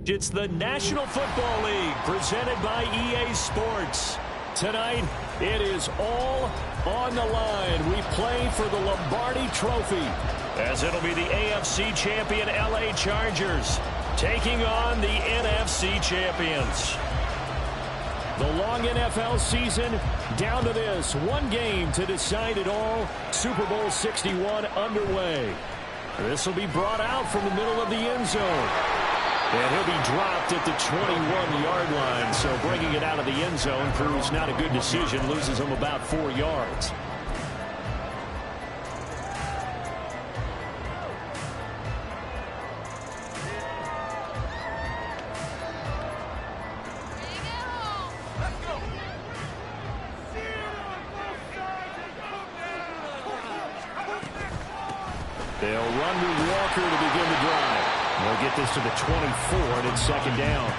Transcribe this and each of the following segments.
It's the National Football League presented by EA Sports. Tonight, it is all on the line. We play for the Lombardi Trophy, as it'll be the AFC champion LA Chargers taking on the NFC champions. The long NFL season down to this. One game to decide it all. Super Bowl 61 underway. This will be brought out from the middle of the end zone. And he'll be dropped at the 21-yard line. So bringing it out of the end zone proves not a good decision. Loses him about 4 yards. They'll run with Walker to begin the drive. They'll get this to the 24, and it's second down.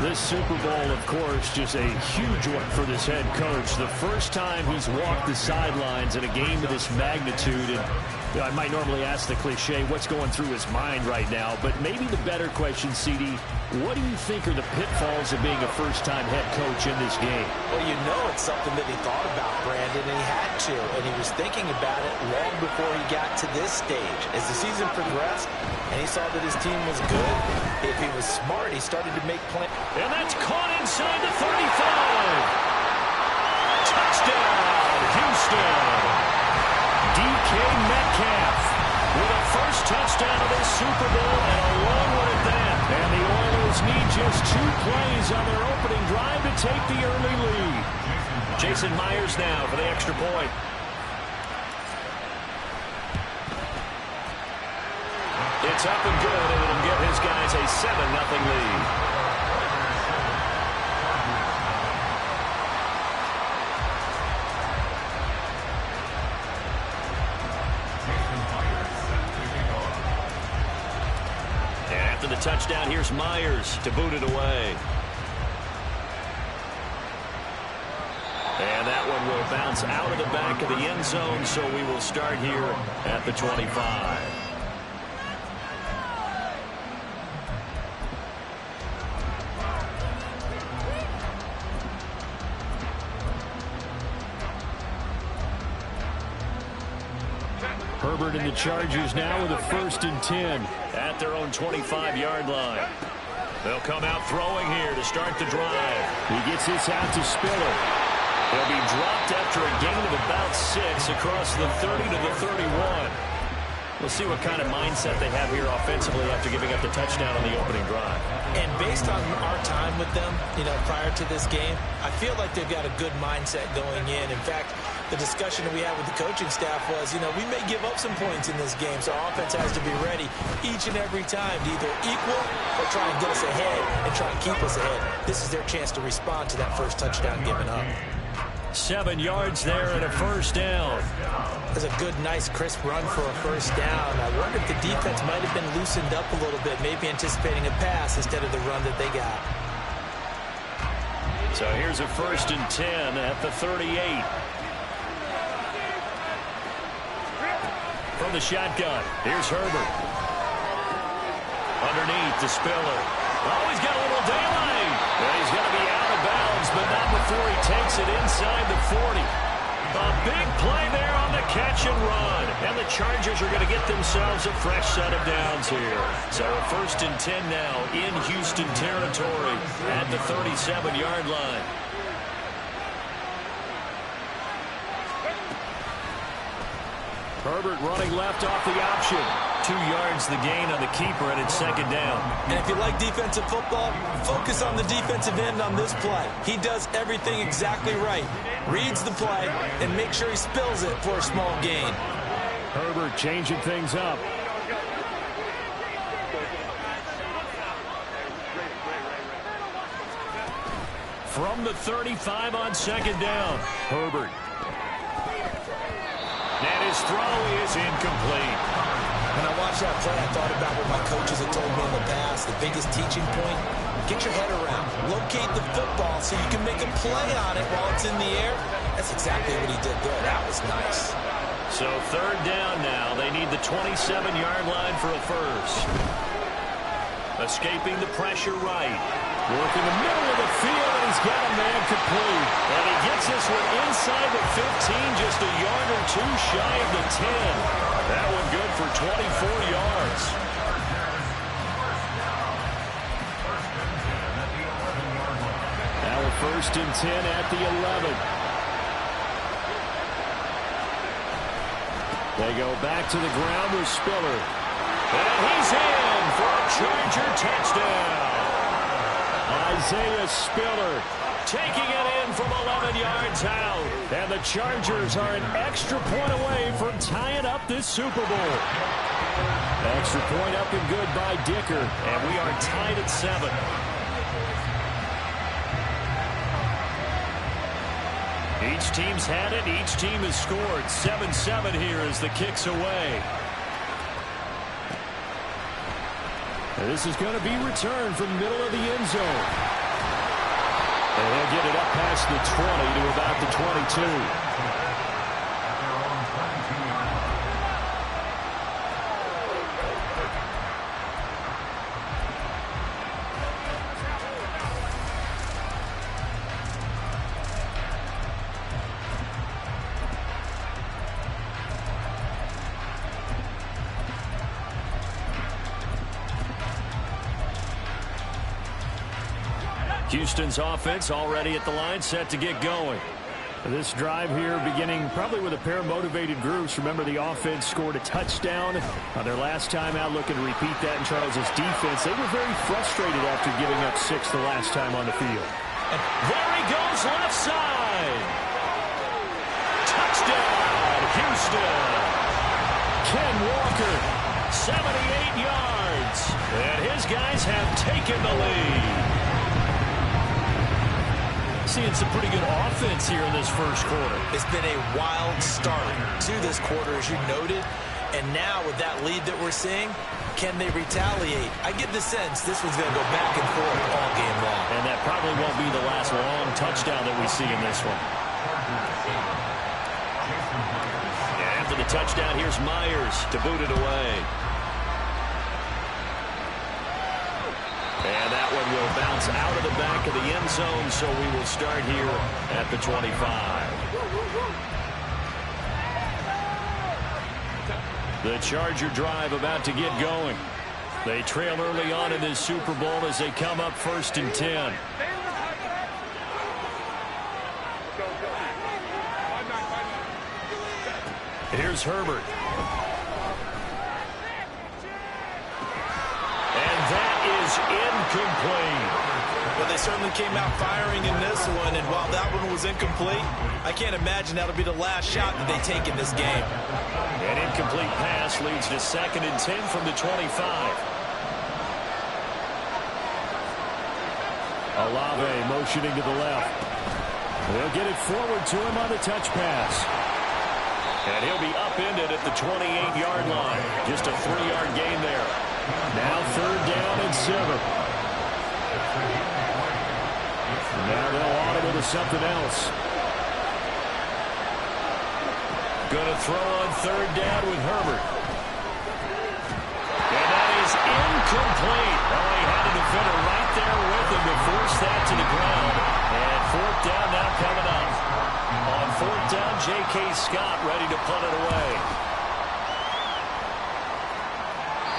This Super Bowl, of course, just a huge one for this head coach. The first time he's walked the sidelines in a game of this magnitude. And I might normally ask the cliche, what's going through his mind right now? But maybe the better question, CD, what do you think are the pitfalls of being a first-time head coach in this game? Well, you know it's something that he thought about, Brandon, and he had to. And he was thinking about it long before he got to this stage. As the season progressed, and he saw that his team was good, if he was smart, he started to make plans. And that's caught inside the 35. Touchdown, Houston. DK Metcalf with a first touchdown of this Super Bowl, and a long one at that. And the Oilers need just 2 plays on their opening drive to take the early lead. Jason Myers now for the extra point. It's up and good, and it'll give his guys a 7-0 lead. The touchdown, here's Myers to boot it away. And that one will bounce out of the back of the end zone, so we will start here at the 25. Herbert and the Chargers now with a 1st and 10 at their own 25-yard line. They'll come out throwing here to start the drive. He gets this out to Spiller. He'll be dropped after a gain of about 6 across the 30 to the 31. We'll see what kind of mindset they have here offensively after giving up the touchdown on the opening drive. And based on our time with them, prior to this game, I feel like they've got a good mindset going in. In fact, the discussion that we had with the coaching staff was, we may give up some points in this game, so our offense has to be ready each and every time to either equal or try and get us ahead and try and keep us ahead. This is their chance to respond to that first touchdown given up. 7 yards there and a first down. That's a good, nice, crisp run for a first down. I wonder if the defense might have been loosened up a little bit, maybe anticipating a pass instead of the run that they got. So here's a 1st and 10 at the 38. From the shotgun, here's Herbert. Underneath to Spiller. Oh, he's got a little daylight. Well, he's going to be out of bounds, but not before he takes it inside the 40. A big play there on the catch and run. And the Chargers are going to get themselves a fresh set of downs here. So a 1st and 10 now in Houston territory at the 37-yard line. Herbert running left off the option. 2 yards the gain on the keeper, and it's second down. And if you like defensive football, focus on the defensive end on this play. He does everything exactly right. Reads the play and make sure he spills it for a small gain. Herbert changing things up. From the 35 on second down, Herbert. And his throw is incomplete. When I watched that play, I thought about what my coaches had told me in the past. The biggest teaching point, get your head around. Locate the football so you can make a play on it while it's in the air. That's exactly what he did there. That was nice. So third down now. They need the 27-yard line for a first. Escaping the pressure right. Working the middle of the field, and he's got a man complete. And he gets this one inside the 15, just a yard or two shy of the 10. That one good for 24 yards. Now a 1st and 10 at the 11. They go back to the ground with Spiller. And he's in for a Charger touchdown. Isaiah Spiller taking it in from 11 yards out. And the Chargers are an extra point away from tying up this Super Bowl. Extra point up and good by Dicker. And we are tied at 7. Each team's had it. Each team has scored. 7-7 here as the kick's away. This is going to be returned from the middle of the end zone. And he'll get it up past the 20 to about the 22. Houston's offense already at the line, set to get going. This drive here beginning probably with a pair of motivated groups. Remember, the offense scored a touchdown on their last time out, looking to repeat that in Charles's defense. They were very frustrated after giving up 6 the last time on the field. And there he goes, left side. Touchdown, Houston. Ken Walker, 78 yards. And his guys have taken the lead. Seeing some pretty good offense here in this first quarter. It's been a wild start to this quarter, as you noted. And now with that lead that we're seeing, can they retaliate? I get the sense this one's going to go back and forth all game long. And that probably won't be the last long touchdown that we see in this one. And after the touchdown, here's Myers to boot it away. And that one will bounce out of the back of the end zone, so we will start here at the 25. The Charger drive about to get going. They trail early on in this Super Bowl as they come up 1st and 10. Here's Herbert. Incomplete. Well, they certainly came out firing in this one, and while that one was incomplete, I can't imagine that'll be the last shot that they take in this game. An incomplete pass leads to 2nd and 10 from the 25. Olave motioning to the left. They'll get it forward to him on the touch pass. And he'll be upended at the 28-yard line. Just a 3-yard gain there. Now 3rd down and 7. Now they'll audible to something else. Going to throw on 3rd down with Herbert. And that is incomplete. Oh, he had a defender right there with him to force that to the ground. And 4th down now coming up. On 4th down, J.K. Scott ready to punt it away.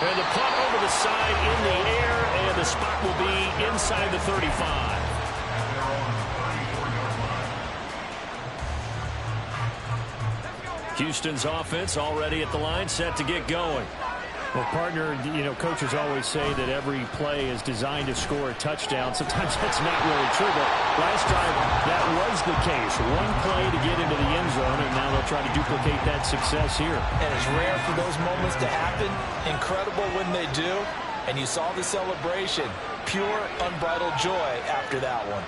And the punt over the side in the air, and the spot will be inside the 35. Houston's offense already at the line, set to get going. Well, partner, you know, coaches always say that every play is designed to score a touchdown. Sometimes that's not really true, but last time that was the case. One play to get into the end zone, and now they'll try to duplicate that success here. And it's rare for those moments to happen. Incredible when they do. And you saw the celebration. Pure, unbridled joy after that one.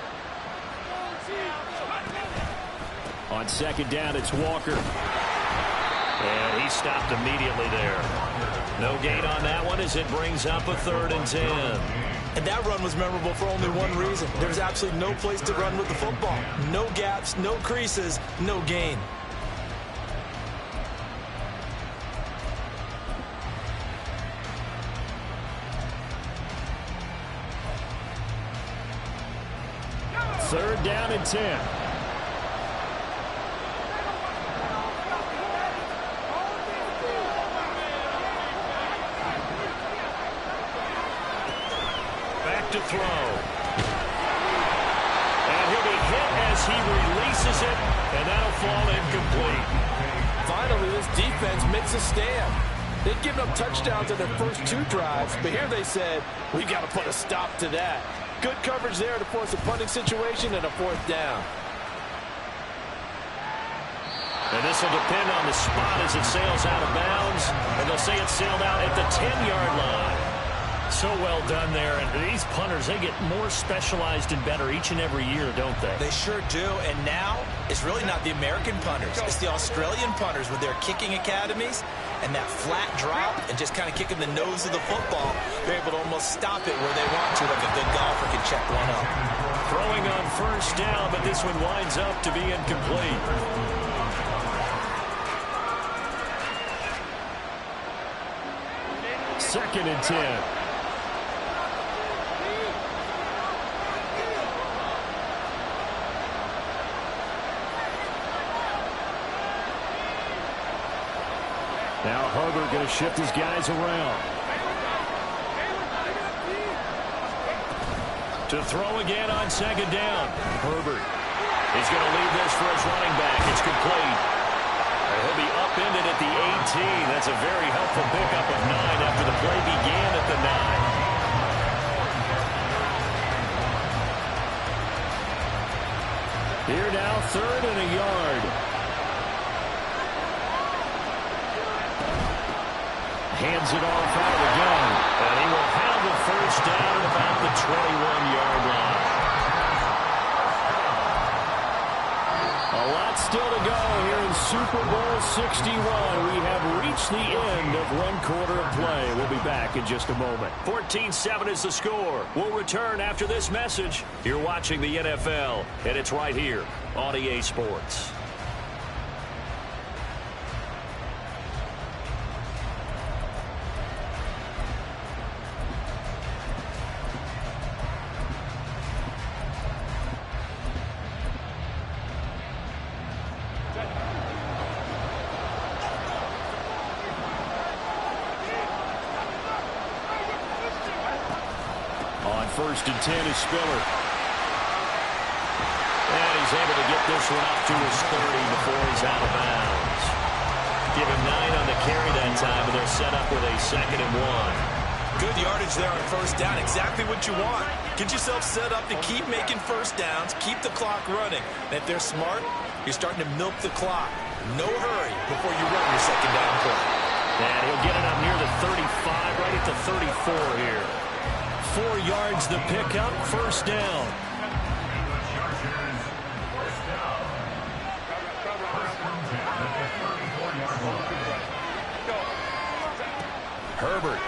On 2nd down, it's Walker. And he stopped immediately there. No gain on that one as it brings up a 3rd and 10. And that run was memorable for only one reason. There's absolutely no place to run with the football. No gaps, no creases, no gain. 3rd down and 10. Back to throw. And he'll be hit as he releases it, and that'll fall incomplete. Finally, this defense makes a stand. They've given up touchdowns in their first 2 drives, but here they said, we got to put a stop to that. Good coverage there to force a punting situation and a 4th down. And this will depend on the spot as it sails out of bounds, and they'll say it sailed out at the 10-yard line. So well done there, and these punters, they get more specialized and better each and every year, don't they? They sure do, and now it's really not the American punters. It's the Australian punters with their kicking academies and that flat drop and just kind of kicking the nose of the football. They're able to almost stop it where they want to, like a good golfer can check one up. Throwing on 1st down, but this one winds up to be incomplete. Second and 10. Now Herbert going to shift his guys around. To throw again on 2nd down. Herbert. He's going to leave this for his running back. It's complete. And he'll be upended at the 18. That's a very helpful pickup of 9 after the play began at the 9. Here now, 3rd and a yard. Hands it off out of the gun. And he will have the 1st down at about the 21-yard line. A lot still to go here in Super Bowl 61. We have reached the end of 1 quarter of play. We'll be back in just a moment. 14-7 is the score. We'll return after this message. You're watching the NFL, and it's right here on EA Sports. On 1st and 10 is Spiller. And he's able to get this one up to his 30 before he's out of bounds. Give him 9 on the carry that time, and they're set up with a 2nd and 1. Good yardage there on 1st down. Exactly what you want. Get yourself set up to keep making 1st downs, keep the clock running. And if they're smart, you're starting to milk the clock. No hurry before you run your 2nd down play. And he'll get it up near the 35, right at the 34 here. 4 yards the pickup, 1st down. Herbert.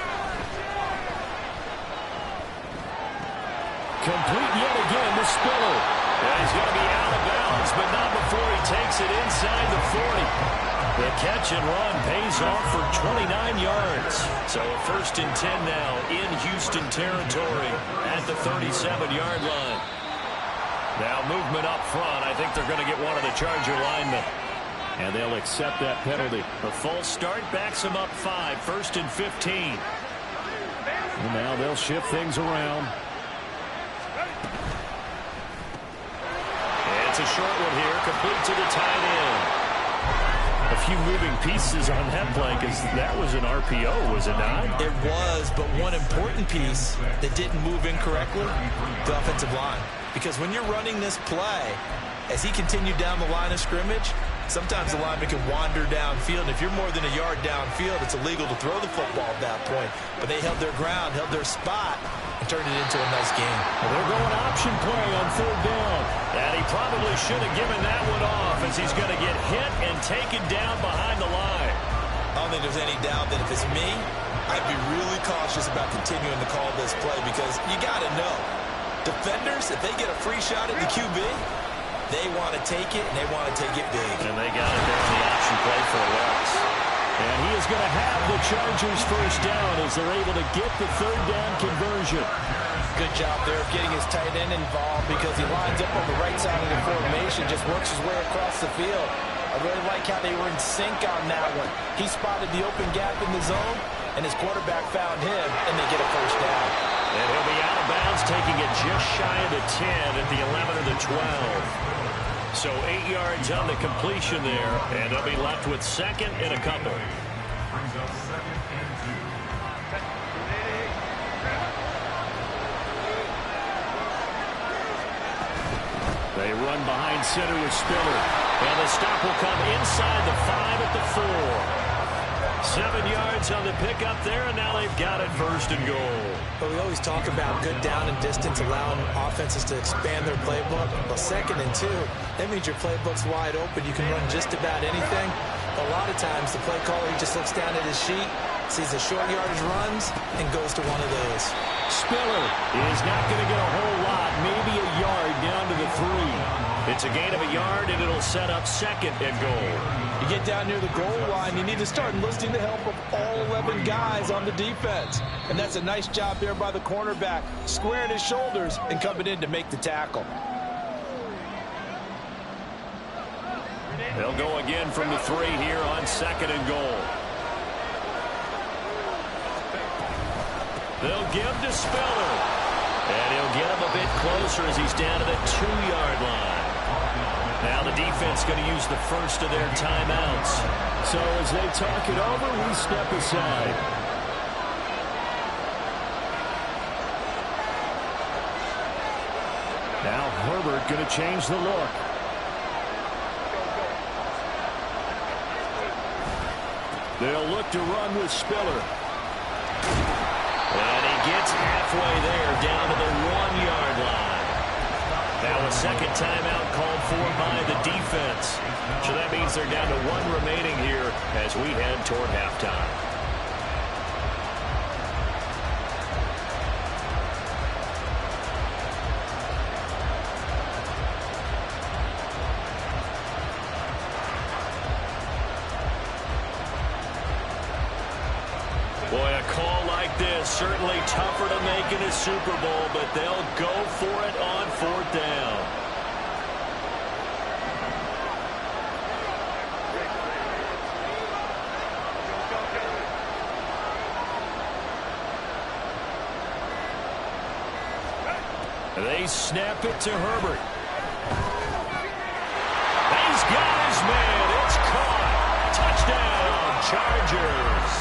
Complete yet again to Spiller. And he's going to be out of bounds, but not before he takes it inside the 40. The catch and run pays off for 29 yards. So a 1st and 10 now in Houston territory at the 37-yard line. Now movement up front. I think they're going to get one of the Charger linemen. And they'll accept that penalty. The false start backs them up 5, 1st and 15. And now they'll shift things around. And it's a short one here, complete to the tight end. A few moving pieces on that play because that was an RPO, was it not? It was, but one important piece that didn't move incorrectly, the offensive line. Because when you're running this play, as he continued down the line of scrimmage, sometimes the lineman can wander downfield. If you're more than a yard downfield, it's illegal to throw the football at that point. But they held their ground, held their spot, and turned it into a nice game. Well, they're going option play on 3rd down. And he probably should have given that one off as he's going to get hit and taken down behind the line. I don't think there's any doubt that if it's me, I'd be really cautious about continuing to call this play because you got to know, defenders, if they get a free shot at the QB, they want to take it, and they want to take it big. And they got it there in the option play for a loss. And he is going to have the Chargers 1st down as they're able to get the 3rd down conversion. Good job there of getting his tight end involved because he lines up on the right side of the formation, just works his way across the field. I really like how they were in sync on that one. He spotted the open gap in the zone, and his quarterback found him, and they get a first down. And he'll be out of bounds, taking it just shy of the 10 at the 11 or the 12. So 8 yards on the completion there, and they'll be left with second and a couple. They run behind center with Spiller. And the stop will come inside the 5 at the 4. 7 yards on the pickup there, and now they've got it first and goal. But we always talk about good down and distance, allowing offenses to expand their playbook. Well, 2nd and 2, that means your playbook's wide open. You can run just about anything. A lot of times, the play caller, he just looks down at his sheet, sees the short yardage runs, and goes to one of those. Spiller is not going to get a whole lot, maybe a yard down to the 3. It's a gain of a yard, and it'll set up second and goal. You get down near the goal line, you need to start enlisting the help of all 11 guys on the defense. And that's a nice job there by the cornerback, squaring his shoulders and coming in to make the tackle. They'll go again from the 3 here on second and goal. They'll give to Spiller. And he'll get him a bit closer as he's down to the 2-yard line. Now the defense going to use the first of their timeouts. So as they talk it over, we step aside. Now Herbert going to change the look. They'll look to run with Spiller. And he gets halfway there, down to the 1-yard line. Now a second timeout called for by the defense. So that means they're down to 1 remaining here as we head toward halftime. Boy, a call like this, certainly tougher to make in a Super Bowl, but they'll go for it on 4th down. They snap it to Herbert. He's got his man. It's caught. Touchdown, Chargers.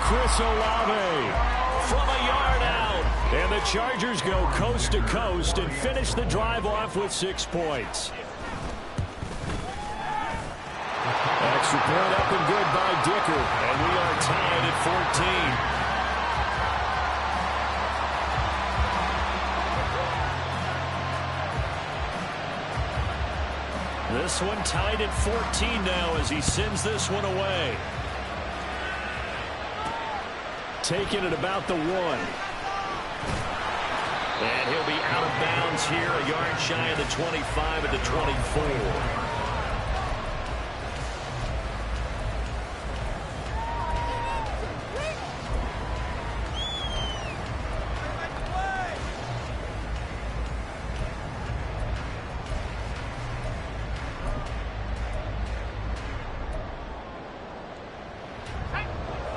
Chris Olave from a yard out. And the Chargers go coast to coast and finish the drive off with 6 points. Extra point up and good by Dicker. And we are tied at 14. This one tied at 14 now as he sends this one away. Taking it about the 1. And he'll be out of bounds here, a yard shy of the 25 at the 24.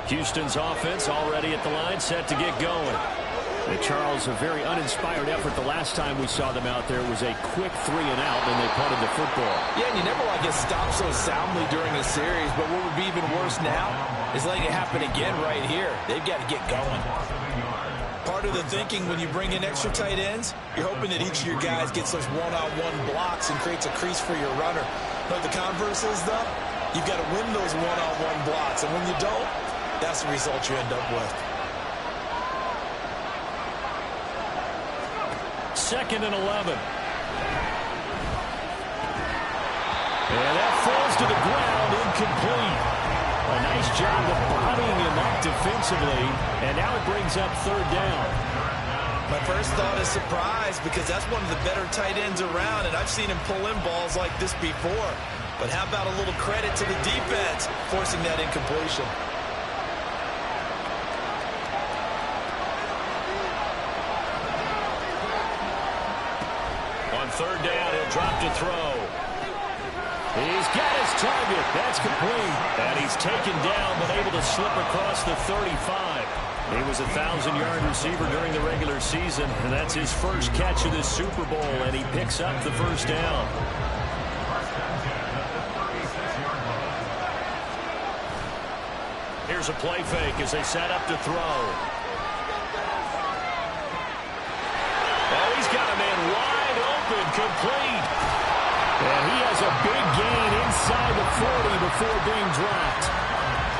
Houston's offense already at the line, set to get going. And Charles, a very uninspired effort the last time we saw them out there. It was a quick 3 and out, and they punted the football. Yeah, and you never want to get stopped so soundly during a series, but what would be even worse now is letting it happen again right here. They've got to get going. Part of the thinking when you bring in extra tight ends, you're hoping that each of your guys gets those one-on-one blocks and creates a crease for your runner. But the converse is, though, you've got to win those one-on-one blocks, and when you don't, that's the result you end up with. 2nd and 11. And that falls to the ground, incomplete. A nice job of bodying him up defensively, and now it brings up 3rd down. My first thought is surprise because that's one of the better tight ends around, and I've seen him pull in balls like this before. But how about a little credit to the defense forcing that incompletion? On third down, he'll drop to throw. He's got his target. That's complete. And he's taken down, but able to slip across the 35. He was a 1,000-yard receiver during the regular season, and that's his first catch of this Super Bowl, and he picks up the first down. Here's a play fake as they set up to throw. Oh, he's got a man wide open, complete. And he has a big gain inside the 40 before being dropped.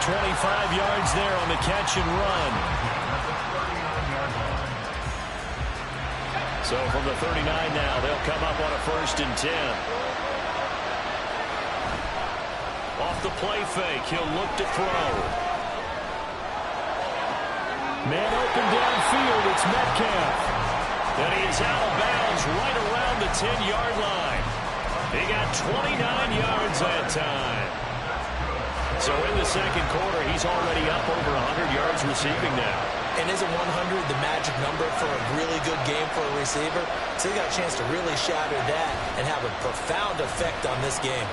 25 yards there on the catch and run. So from the 39 now, they'll come up on a 1st and 10. Off the play fake, he'll look to throw. Man open downfield, it's Metcalf. And he is out of bounds right around the 10-yard line. He got 29 yards that time. So in the second quarter, he's already up over 100 yards receiving now. And isn't 100 the magic number for a really good game for a receiver? So he got a chance to really shatter that and have a profound effect on this game.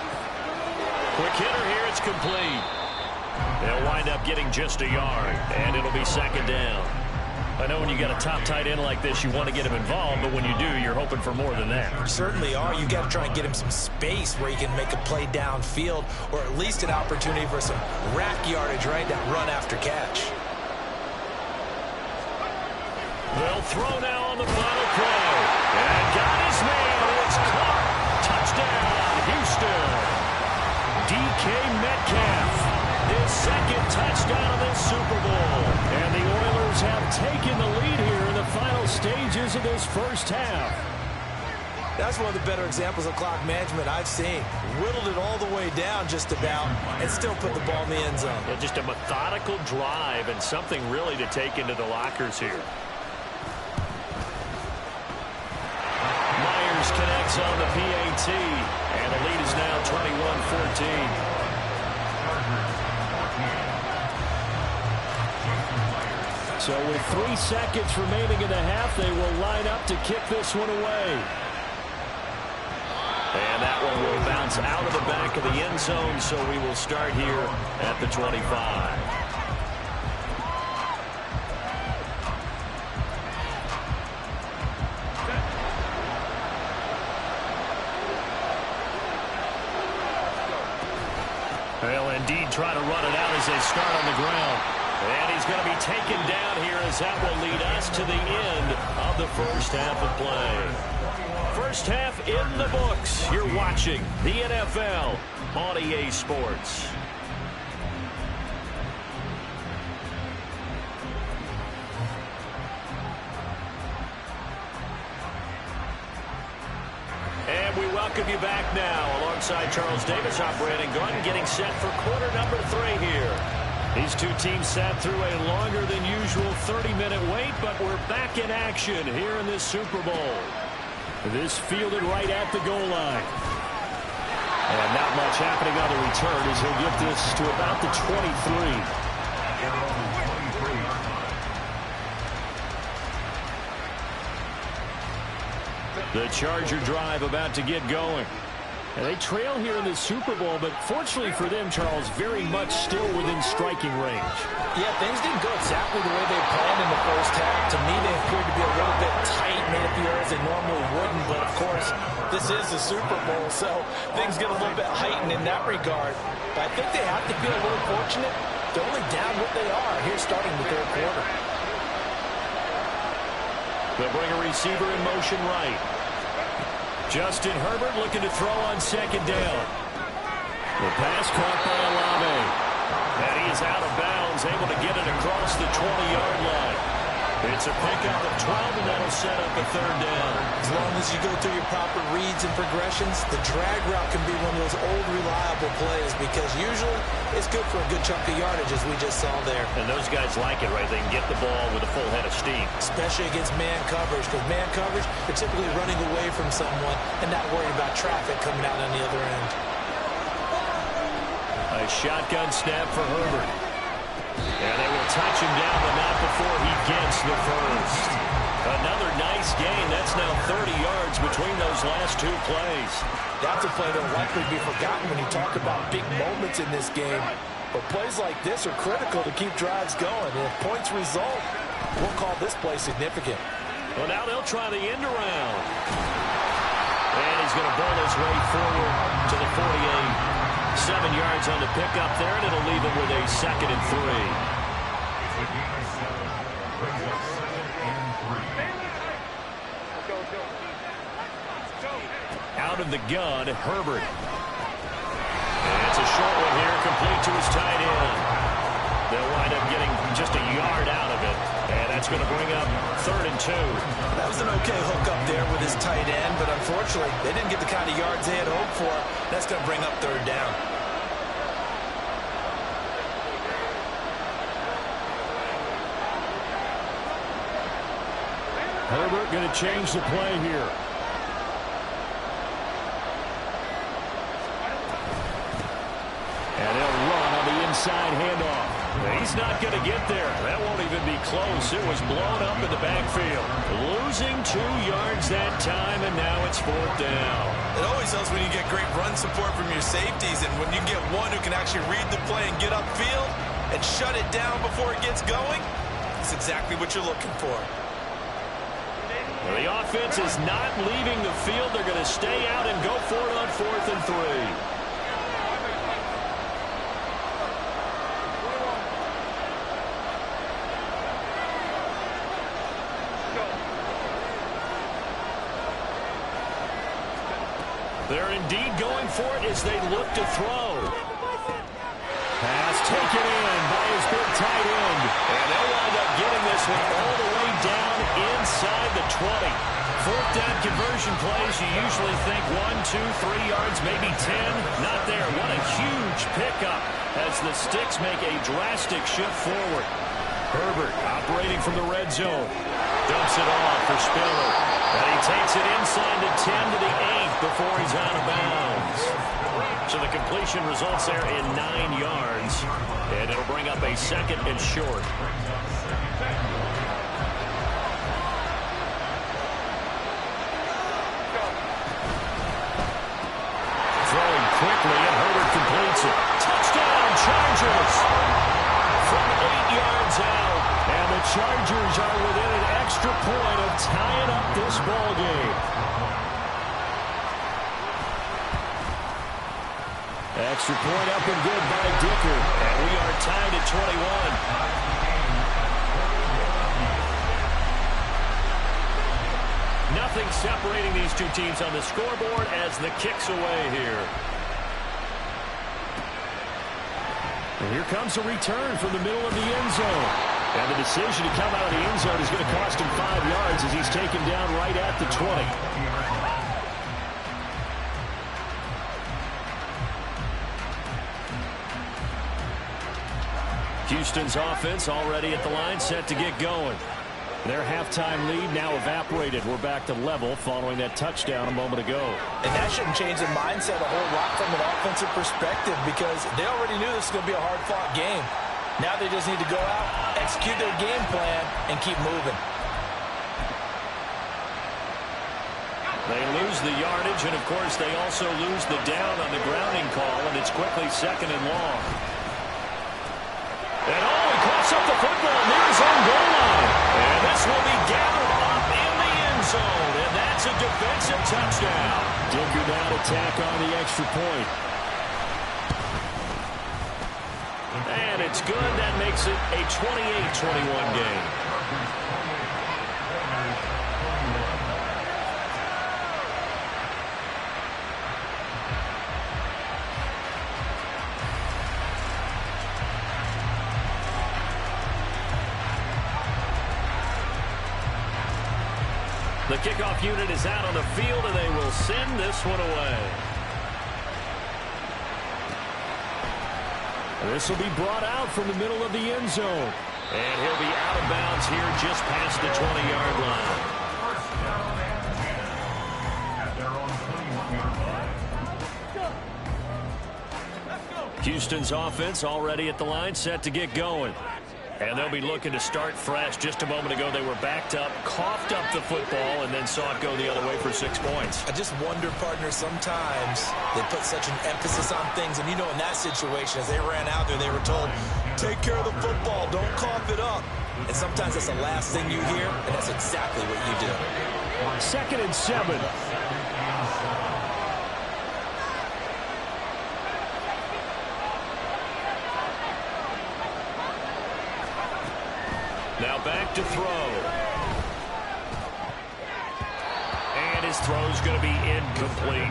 Quick hitter here, it's complete. They'll wind up getting just a yard, and it'll be second down. I know when you got a top tight end like this, you want to get him involved, but when you do, you're hoping for more than that. You certainly are. You got to try and get him some space where he can make a play downfield, or at least an opportunity for some rack yardage, right? That run after catch. They'll throw now on the final play. And got his man. It's caught. Touchdown, Houston. DK Metcalf. His second touchdown of this Super Bowl. And the Oilers have taken the lead here in the final stages of this first half. That's one of the better examples of clock management I've seen. Whittled it all the way down just about and still put the ball in the end zone. Yeah, just a methodical drive and something really to take into the lockers here. Myers connects on the PAT. And the lead is now 21-14. So with 3 seconds remaining in the half, they will line up to kick this one away. And that one will bounce out of the back of the end zone, so we will start here at the 25. They'll indeed try to run it out as they start on the ground. And he's going to be taken down here as that will lead us to the end of the first half of play. First half in the books. You're watching the NFL on EA Sports. And we welcome you back now alongside Charles Davis, operating gun, getting set for quarter number 3 here. These two teams sat through a longer than usual 30-minute wait, but we're back in action here in this Super Bowl. This fielded right at the goal line. And not much happening on the return as he'll get this to about the 23. The Charger drive about to get going. And they trail here in the Super Bowl, but fortunately for them, Charles, very much still within striking range. Yeah, things didn't go exactly the way they planned in the first half. To me, they appeared to be a little bit tight, made a few errors they normally wouldn't. But, of course, this is the Super Bowl, so things get a little bit heightened in that regard. But I think they have to feel a little fortunate. They're only down what they are here starting the third quarter. They'll bring a receiver in motion right. Justin Herbert looking to throw on second down. The pass caught by Olave. And he is out of bounds, able to get it across the 20-yard line. It's a pickup of 12, and that'll set up a third down. As long as you go through your proper reads and progressions, the drag route can be one of those old, reliable plays because usually it's good for a good chunk of yardage, as we just saw there. And those guys like it, right? They can get the ball with a full head of steam. Especially against man coverage, because man coverage, they're typically running away from someone and not worried about traffic coming out on the other end. A shotgun snap for Herbert. And they will touch him down, but not before he gets the first. Another nice gain. That's now 30 yards between those last two plays. That's a play that will likely be forgotten when you talk about big moments in this game. But plays like this are critical to keep drives going. And if points result, we'll call this play significant. Well, now they'll try the end around. And he's going to bowl his way forward to the 48. 7 yards on the pickup there, and it'll leave him with a 2nd and 3. Out of the gun, Herbert. And it's a short one here, complete to his tight end. They'll wind up getting just a yard out of it. And that's going to bring up 3rd and 2. That was an okay hook up there with his tight end, but unfortunately, they didn't get the kind of yards they had hoped for. That's going to bring up 3rd down. Herbert going to change the play here. And he'll run on the inside handoff. He's not going to get there. That won't even be close. It was blown up in the backfield. Losing 2 yards that time, and now it's 4th down. It always helps when you get great run support from your safeties, and when you get one who can actually read the play and get upfield and shut it down before it gets going, it's exactly what you're looking for. Well, the offense is not leaving the field. They're going to stay out and go for it on 4th and 3. They're indeed going for it as they look to throw. Pass taken in by his big tight end. And they'll wind up getting this one all the way down inside the 20. 4th down conversion plays, you usually think 1, 2, 3 yards, maybe 10. Not there. What a huge pickup as the Sticks make a drastic shift forward. Herbert operating from the red zone. Dumps it off for Spiller. And he takes it inside the 10 to the 8 before he's out of bounds. So the completion results there in 9 yards. And it'll bring up a 2nd and short. Throwing quickly, and Herbert completes it. Touchdown, Chargers! From 8 yards out. And the Chargers are within an extra point of tying up this ball game. Extra point up and good by Dicker. And we are tied at 21. Nothing separating these two teams on the scoreboard as the kick's away here. And here comes a return from the middle of the end zone. And the decision to come out of the end zone is going to cost him 5 yards as he's taken down right at the 20. Houston's offense already at the line, set to get going. Their halftime lead now evaporated. We're back to level following that touchdown a moment ago. And that shouldn't change the mindset a whole lot from an offensive perspective because they already knew this was going to be a hard-fought game. Now they just need to go out, execute their game plan, and keep moving. They lose the yardage, and, of course, they also lose the down on the grounding call, and it's quickly 2nd and long. And, he coughs up the football near his own goal line. And this will be gathered up in the end zone, and that's a defensive touchdown. Dicker now to tack on the extra point. And it's good. That makes it a 28-21 game. The kickoff unit is out on the field, and they will send this one away. This will be brought out from the middle of the end zone. And he'll be out of bounds here just past the 20-yard line. Houston's offense already at the line, set to get going. And they'll be looking to start fresh. Just a moment ago, they were backed up, coughed up the football, and then saw it go the other way for 6 points. I just wonder, partner, sometimes they put such an emphasis on things. And, you know, in that situation, as they ran out there, they were told, take care of the football, don't cough it up. And sometimes that's the last thing you hear, and that's exactly what you do. 2nd and 7. Now back to throw. And his throw's going to be incomplete.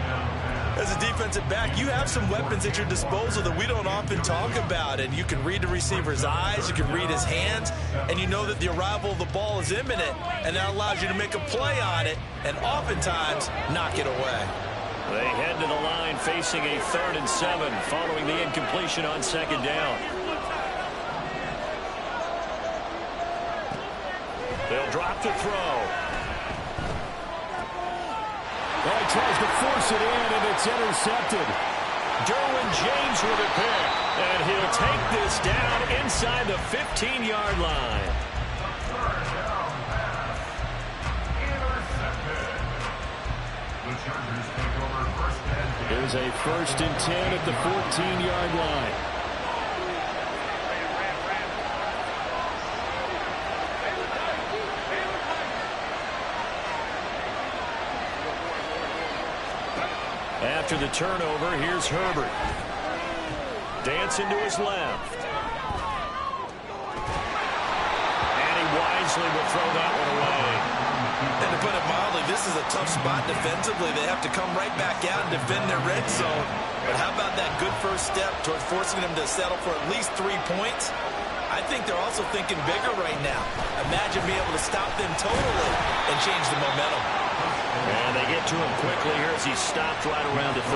As a defensive back, you have some weapons at your disposal that we don't often talk about. And you can read the receiver's eyes, you can read his hands, and you know that the arrival of the ball is imminent. And that allows you to make a play on it and oftentimes knock it away. They head to the line facing a 3rd and 7 following the incompletion on 2nd down. They'll drop the throw. Well, he tries to force it in, and it's intercepted. Derwin James with a pick, and he'll take this down inside the 15-yard line. Here's a 1st and 10 at the 14-yard line. After the turnover, here's Herbert. Dancing to his left. And he wisely will throw that one away. And to put it mildly, this is a tough spot defensively. They have to come right back out and defend their red zone. But how about that good first step towards forcing them to settle for at least 3 points? I think they're also thinking bigger right now. Imagine being able to stop them totally and change the momentum. And they get to him quickly here as he stopped right around the 13.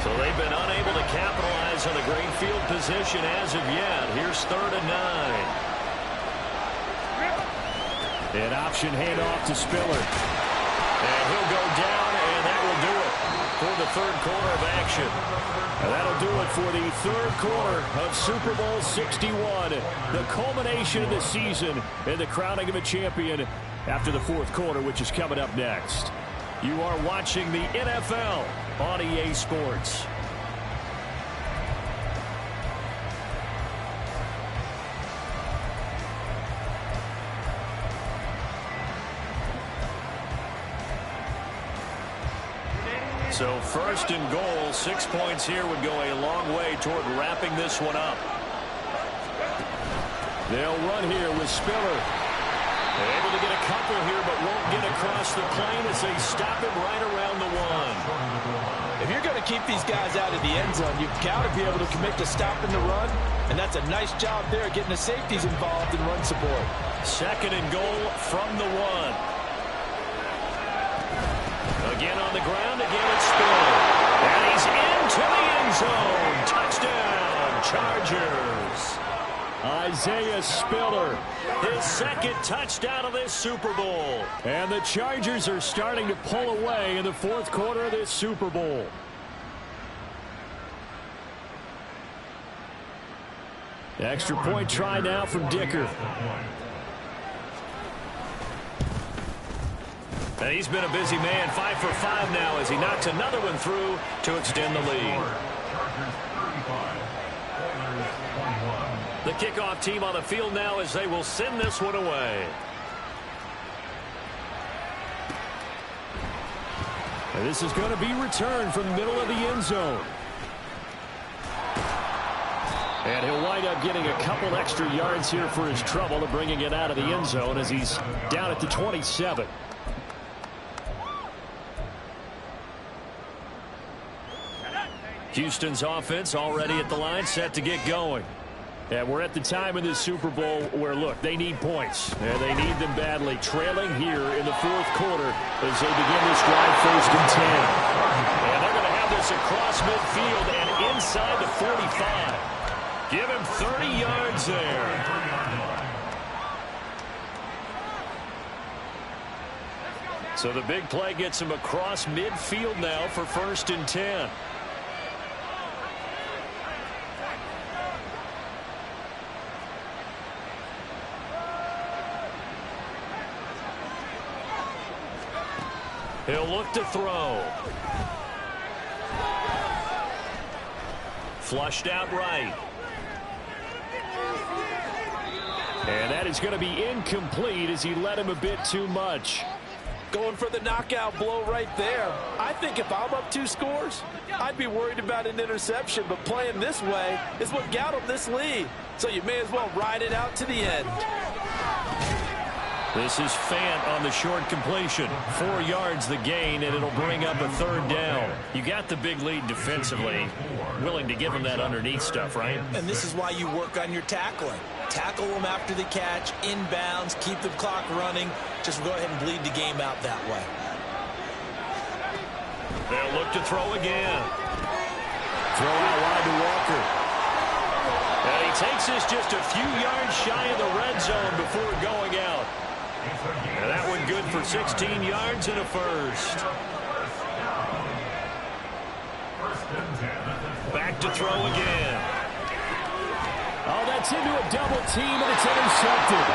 So they've been unable to capitalize on the great field position as of yet. Here's 3rd and 9. An option handoff to Spiller. And he'll go down, and that will do it for the 3rd quarter of action. And that'll do it for the 3rd quarter of Super Bowl 61. The culmination of the season and the crowning of a champion after the 4th quarter, which is coming up next. You are watching the NFL on EA Sports. So 1st and goal, 6 points here would go a long way toward wrapping this one up. They'll run here with Spiller. They're able to get a couple here, but won't get across the plane as they stop him right around the 1. If you're going to keep these guys out of the end zone, you've got to be able to commit to stopping the run, and that's a nice job there getting the safeties involved in run support. 2nd and goal from the 1. Again on the ground, again it's Spiller. And he's into the end zone. Touchdown, Chargers. Isaiah Spiller. His 2nd touchdown of this Super Bowl. And the Chargers are starting to pull away in the 4th quarter of this Super Bowl. Extra point try now from Dicker. And he's been a busy man, 5 for 5 now as he knocks another one through to extend the lead. The kickoff team on the field now as they will send this one away. And this is going to be returned from the middle of the end zone. And he'll wind up getting a couple extra yards here for his trouble to bringing it out of the end zone as he's down at the 27. Houston's offense already at the line, set to get going. And we're at the time in this Super Bowl where, look, they need points. And they need them badly. Trailing here in the 4th quarter as they begin this drive 1st and 10. And they're going to have this across midfield and inside the 45. Give him 30 yards there. So the big play gets him across midfield now for 1st and 10. He'll look to throw. Flushed out right. And that is going to be incomplete as he led him a bit too much. Going for the knockout blow right there. I think if I'm up 2 scores, I'd be worried about an interception, but playing this way is what got him this lead. So you may as well ride it out to the end. This is Fant on the short completion. 4 yards the gain, and it'll bring up a 3rd down. You got the big lead defensively. Willing to give him that underneath stuff, right? And this is why you work on your tackling. Tackle them after the catch, inbounds, keep the clock running. Just go ahead and bleed the game out that way. They'll look to throw again. Throw out wide to Walker. And he takes this just a few yards shy of the red zone before going out. And that one good for 16 yards and a first. Back to throw again. Oh, that's into a double team, and it's intercepted.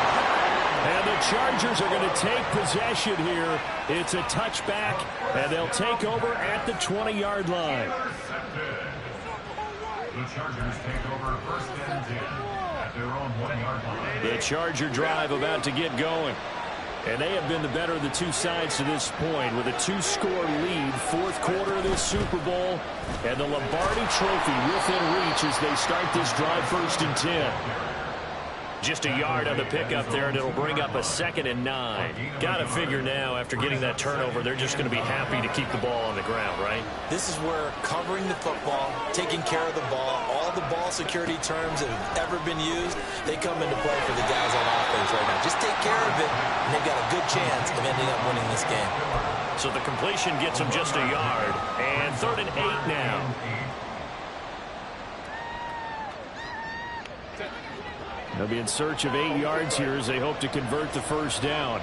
And the Chargers are going to take possession here. It's a touchback, and they'll take over at the 20-yard line. The Chargers take over 1st and 10 at their own 1-yard line. The Charger drive about to get going. And they have been the better of the 2 sides to this point with a 2-score lead. 4th quarter of this Super Bowl. And the Lombardi Trophy within reach as they start this drive 1st and 10. Just a yard on the pickup there, and it'll bring up a 2nd and 9. Got to figure now, after getting that turnover, they're just going to be happy to keep the ball on the ground, right? This is where covering the football, taking care of the ball, all the ball security terms that have ever been used, they come into play for the guys on offense right now. Just take care of it, and they've got a good chance of ending up winning this game. So the completion gets them just a yard, and 3rd and 8 now. They'll be in search of 8 yards here as they hope to convert the 1st down.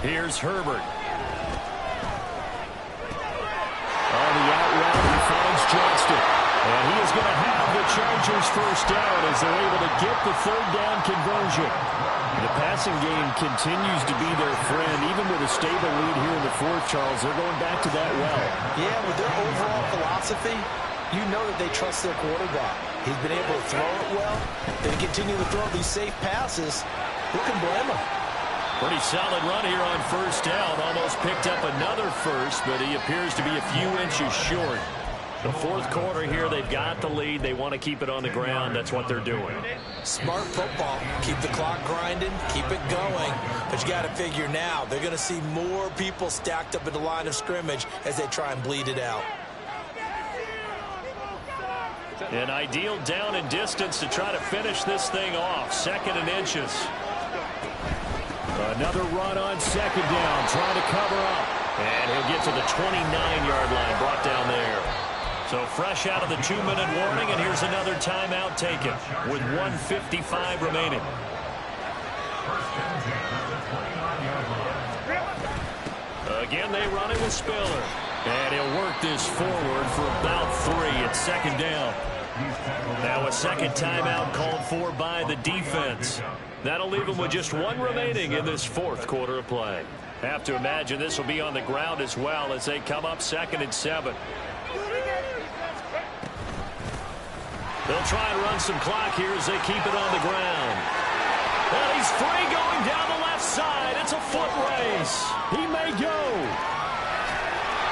Here's Herbert. On the out route, he finds Johnston. And he is going to have the Chargers 1st down as they're able to get the 3rd down conversion. The passing game continues to be their friend. Even with a stable lead here in the 4th, Charles, they're going back to that well. Yeah, with their overall philosophy, you know that they trust their quarterback. He's been able to throw it well. They continue to throw these safe passes. Who can blame them? Pretty solid run here on 1st down. Almost picked up another first, but he appears to be a few inches short. The 4th quarter here, they've got the lead. They want to keep it on the ground. That's what they're doing. Smart football. Keep the clock grinding. Keep it going. But you got to figure now, they're going to see more people stacked up at the line of scrimmage as they try and bleed it out. An ideal down and distance to try to finish this thing off. 2nd and inches. Another run on 2nd down, trying to cover up. And he'll get to the 29-yard line, brought down there. So fresh out of the 2-minute warning, and here's another timeout taken with 1:55 remaining. Again, they run it with Spiller. And he'll work this forward for about 3 at 2nd down. Now a 2nd timeout called for by the defense. That'll leave them with just 1 remaining in this 4th quarter of play. Have to imagine this will be on the ground as well as they come up 2nd and 7. They'll try and run some clock here as they keep it on the ground. And he's free going down the left side. It's a foot race. He may go.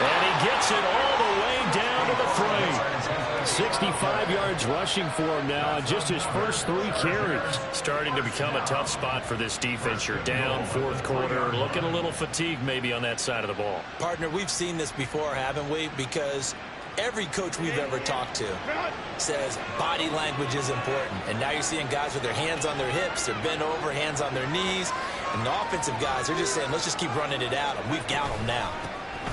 And he gets it all the way down to the 3. 65 yards rushing for him now on just his first 3 carries. Starting to become a tough spot for this defense. You're down 4th quarter, looking a little fatigued maybe on that side of the ball. Partner, we've seen this before, haven't we? Because every coach we've ever talked to says body language is important. And now you're seeing guys with their hands on their hips, they're bent over, hands on their knees. And the offensive guys, they're just saying, let's just keep running it out, and we've got them now.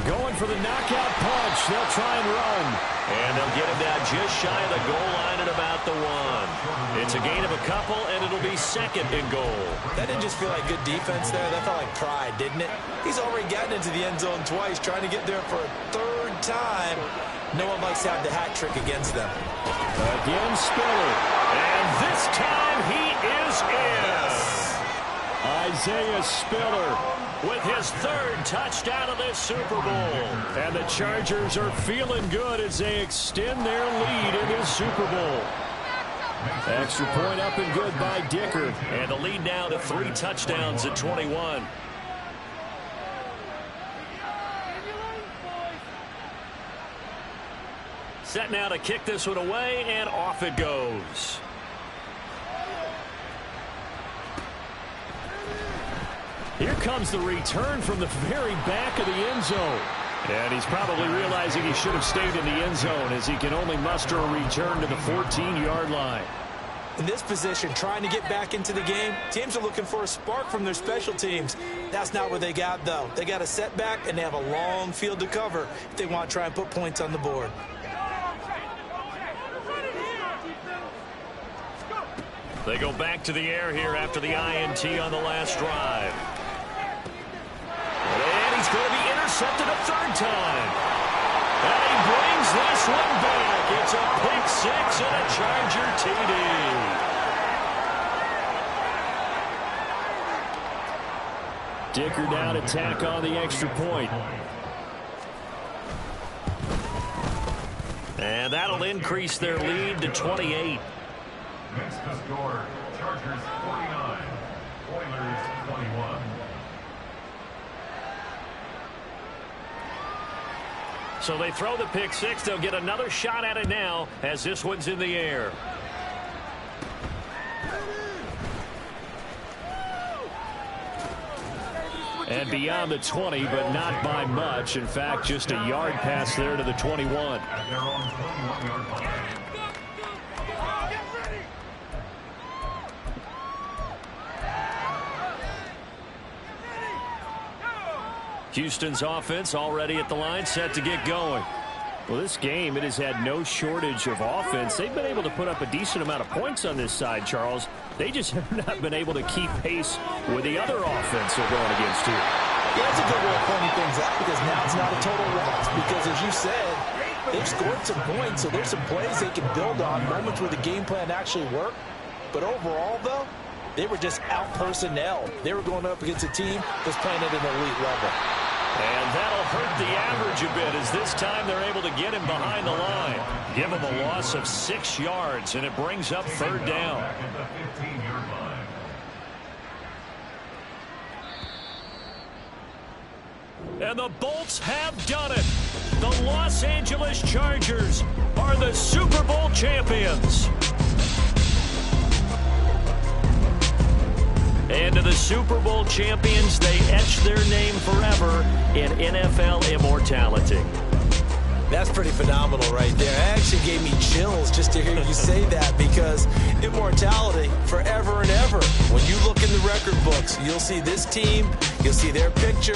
Going for the knockout punch. They'll try and run. And they'll get him down just shy of the goal line at about the 1. It's a gain of a couple, and it'll be second and goal. That didn't just feel like good defense there. That felt like pride, didn't it? He's already gotten into the end zone twice, trying to get there for a third time. No one likes to have the hat trick against them. Again, Spiller. And this time he is in. Isaiah Spiller with his third touchdown of this Super Bowl. And the Chargers are feeling good as they extend their lead in this Super Bowl. Extra point up and good by Dicker. And the lead now to 3 touchdowns at 21. Set now to kick this one away, and off it goes. Here comes the return from the very back of the end zone. And he's probably realizing he should have stayed in the end zone as he can only muster a return to the 14-yard line. In this position, trying to get back into the game, teams are looking for a spark from their special teams. That's not what they got, though. They got a setback, and they have a long field to cover if they want to try and put points on the board. They go back to the air here after the INT on the last drive. And he's going to be intercepted a third time. And he brings this one back. It's a pick 6 and a Charger TD. Dicker down to tack on the extra point. And that'll increase their lead to 28. Next to score, Chargers 49, Oilers 21. So they throw the pick 6. They'll get another shot at it now as this one's in the air. And beyond the 20, but not by much. In fact, just a yard pass there to the 21. At their own 21-yard line. Houston's offense already at the line, set to get going. Well, this game, it has had no shortage of offense. They've been able to put up a decent amount of points on this side, Charles. They just have not been able to keep pace with the other offense they're going against here. Yeah, that's a good way of pointing things out because now it's not a total loss. Because, as you said, they've scored some points, so there's some plays they can build on, moments where the game plan actually worked. But overall, though, they were just out-personnel. They were going up against a team that's playing at an elite level. And that'll hurt the average a bit as this time they're able to get him behind the line. Give him a loss of 6 yards, and it brings up third down. Back at the 15-yard line. And the Bolts have done it. The Los Angeles Chargers are the Super Bowl champions. And to the Super Bowl champions, they etch their name forever in NFL immortality. That's pretty phenomenal right there. It actually gave me chills just to hear you say that because immortality forever and ever. When you look in the record books, you'll see this team, you'll see their picture,